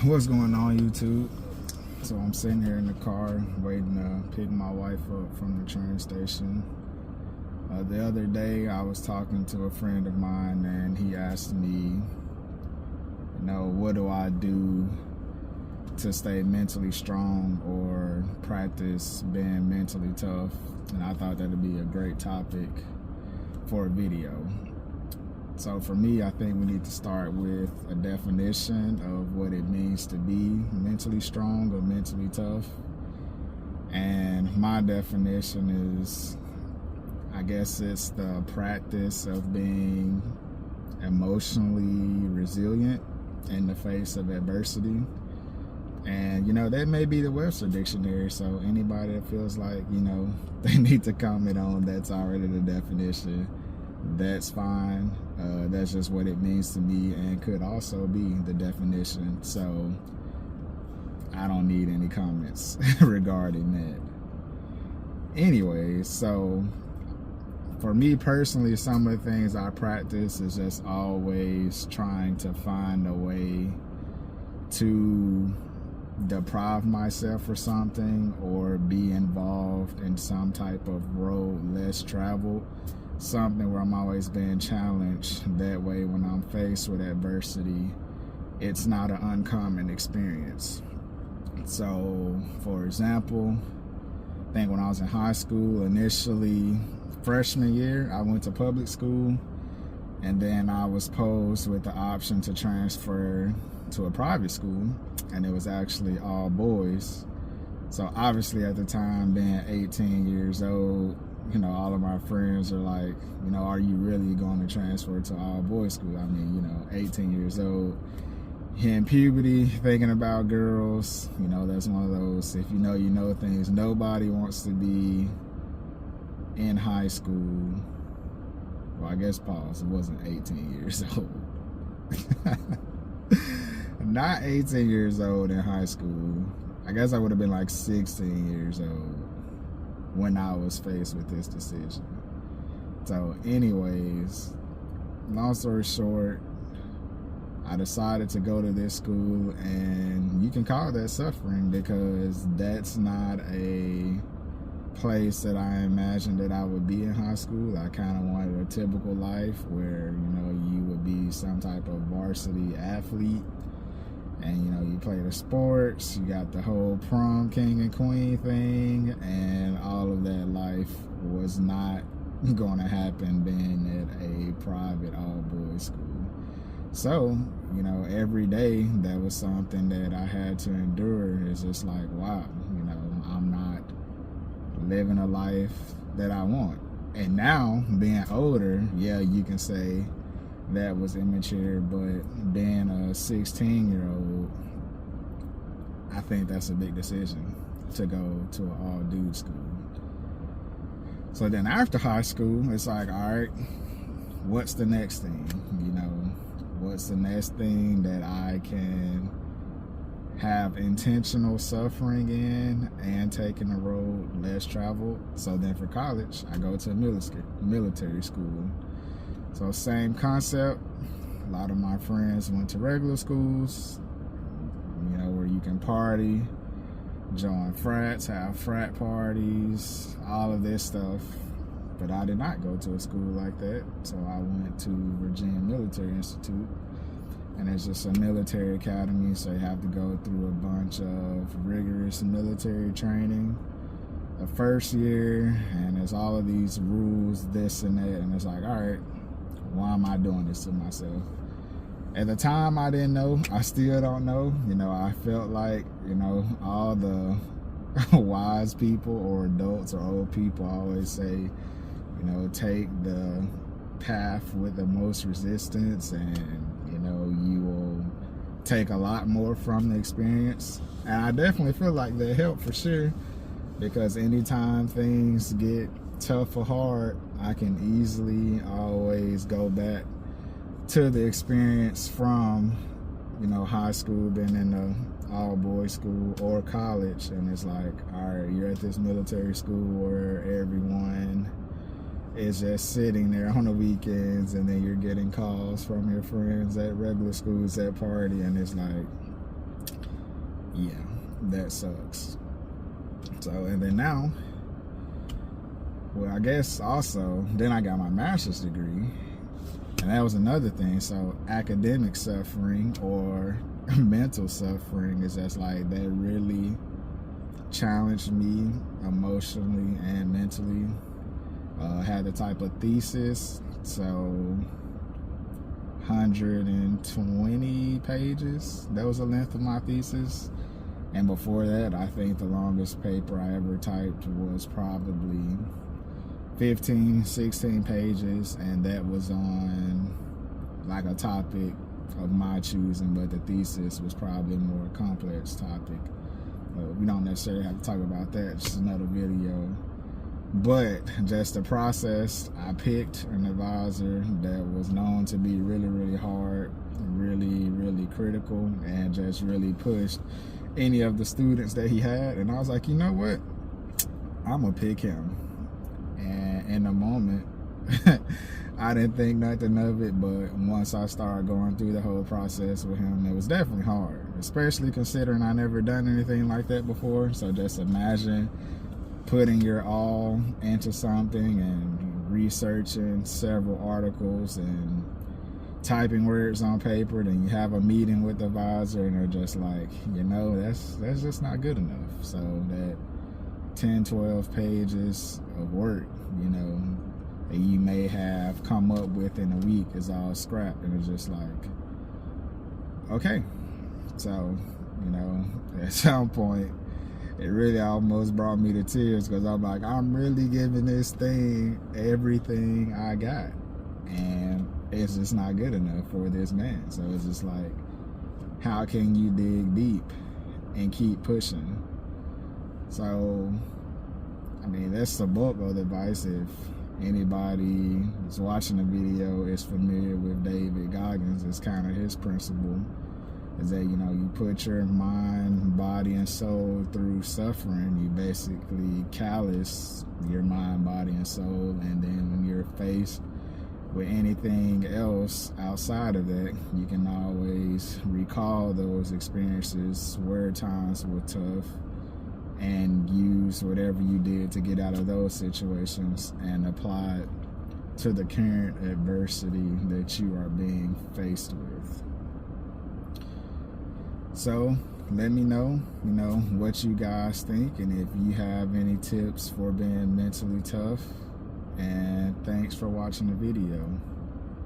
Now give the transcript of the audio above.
What's going on, YouTube? So I'm sitting here in the car waiting to pick my wife up from the train station. The other day I was talking to a friend of mine and he asked me, what do I do to stay mentally strong or practice being mentally tough? And I thought that'd be a great topic for a video. So for me, I think we need to start with a definition of what it means to be mentally strong or mentally tough. And my definition is, I guess it's the practice of being emotionally resilient in the face of adversity. And, that may be the Webster Dictionary, so anybody that feels like, they need to comment on that's already the definition, that's fine. That's just what it means to me and could also be the definition. So I don't need any comments regarding that. Anyway, so for me personally, some of the things I practice is just always trying to find a way to deprive myself for something or be involved in some type of road less traveled, something where I'm always being challenged. That way when I'm faced with adversity, it's not an uncommon experience. So for example, I think when I was in high school, initially freshman year, I went to public school, and then I was posed with the option to transfer to a private school, and it was actually all boys. So obviously at the time, being 18 years old, all of my friends are like, are you really going to transfer to all boys school? I mean, 18 years old, hitting puberty, thinking about girls, that's one of those, if you know things. Nobody wants to be in high school. Well, I guess pause, it wasn't 18 years old. Not 18 years old in high school. I guess I would have been like 16 years old when I was faced with this decision. So anyways, long story short, I decided to go to this school, and you can call that suffering because that's not a place that I imagined that I would be in high school. I kind of wanted a typical life where, you would be some type of varsity athlete, and you play the sports, you got the whole prom king and queen thing, and all of that life was not going to happen being at a private all-boys school. So, every day that was something that I had to endure. It's just like, wow, I'm not living a life that I want. And now, being older, yeah, you can say that was immature, but being a 16-year-old, I think that's a big decision to go to an all-dude school. So then after high school, it's like, all right, what's the next thing? What's the next thing that I can have intentional suffering in and taking the road less traveled? So then for college, I go to a military school. So same concept. A lot of my friends went to regular schools, where you can party, join frats, have frat parties, all of this stuff. But I did not go to a school like that. So I went to Virginia Military Institute, and it's just a military academy. So you have to go through a bunch of rigorous military training the first year, and there's all of these rules, this and that, and it's like, all right, why am I doing this to myself? At the time, I didn't know. I still don't know. I felt like, all the wise people or adults or old people always say, take the path with the most resistance, and, you will take a lot more from the experience. And I definitely feel like that helped for sure, because anytime things get tough or hard, I can easily always go back to the experience from, high school, being in a all-boys school, or college, and it's like, all right, you're at this military school where everyone is just sitting there on the weekends, and then you're getting calls from your friends at regular schools at party, and it's like, yeah, that sucks. So, and then now, well, I guess also, then I got my master's degree, and that was another thing. So academic suffering or mental suffering is just like, that really challenged me emotionally and mentally. Had the type of thesis, so 120 pages. That was the length of my thesis. And before that, I think the longest paper I ever typed was probably 15, 16 pages, and that was on like a topic of my choosing, but the thesis was probably a more complex topic. We don't necessarily have to talk about that, just another video. But just the process, I picked an advisor that was known to be really, really hard, really, really critical, and just really pushed any of the students that he had. And I was like, you know what? I'm gonna pick him. And in the moment, I didn't think nothing of it, but once I started going through the whole process with him, it was definitely hard, especially considering I never done anything like that before. So just imagine putting your all into something and researching several articles and typing words on paper, then you have a meeting with the advisor and they're just like, you know, that's just not good enough. So that 10, 12 pages of work, you know, that you may have come up with in a week is all scrapped. And it's just like, okay. So, you know, at some point, it really almost brought me to tears, because I'm like, I'm really giving this thing everything I got, and it's just not good enough for this man. So it's just like, how can you dig deep and keep pushing? So, I mean, that's the bulk of the advice. If anybody is watching the video is familiar with David Goggins, it's kind of his principle, is that, you know, you put your mind, body, and soul through suffering. You basically callous your mind, body, and soul, and then when you're faced with anything else outside of that, you can always recall those experiences where times were tough and use whatever you did to get out of those situations and apply it to the current adversity that you are being faced with. So let me know, you know, what you guys think, and if you have any tips for being mentally tough. And thanks for watching the video.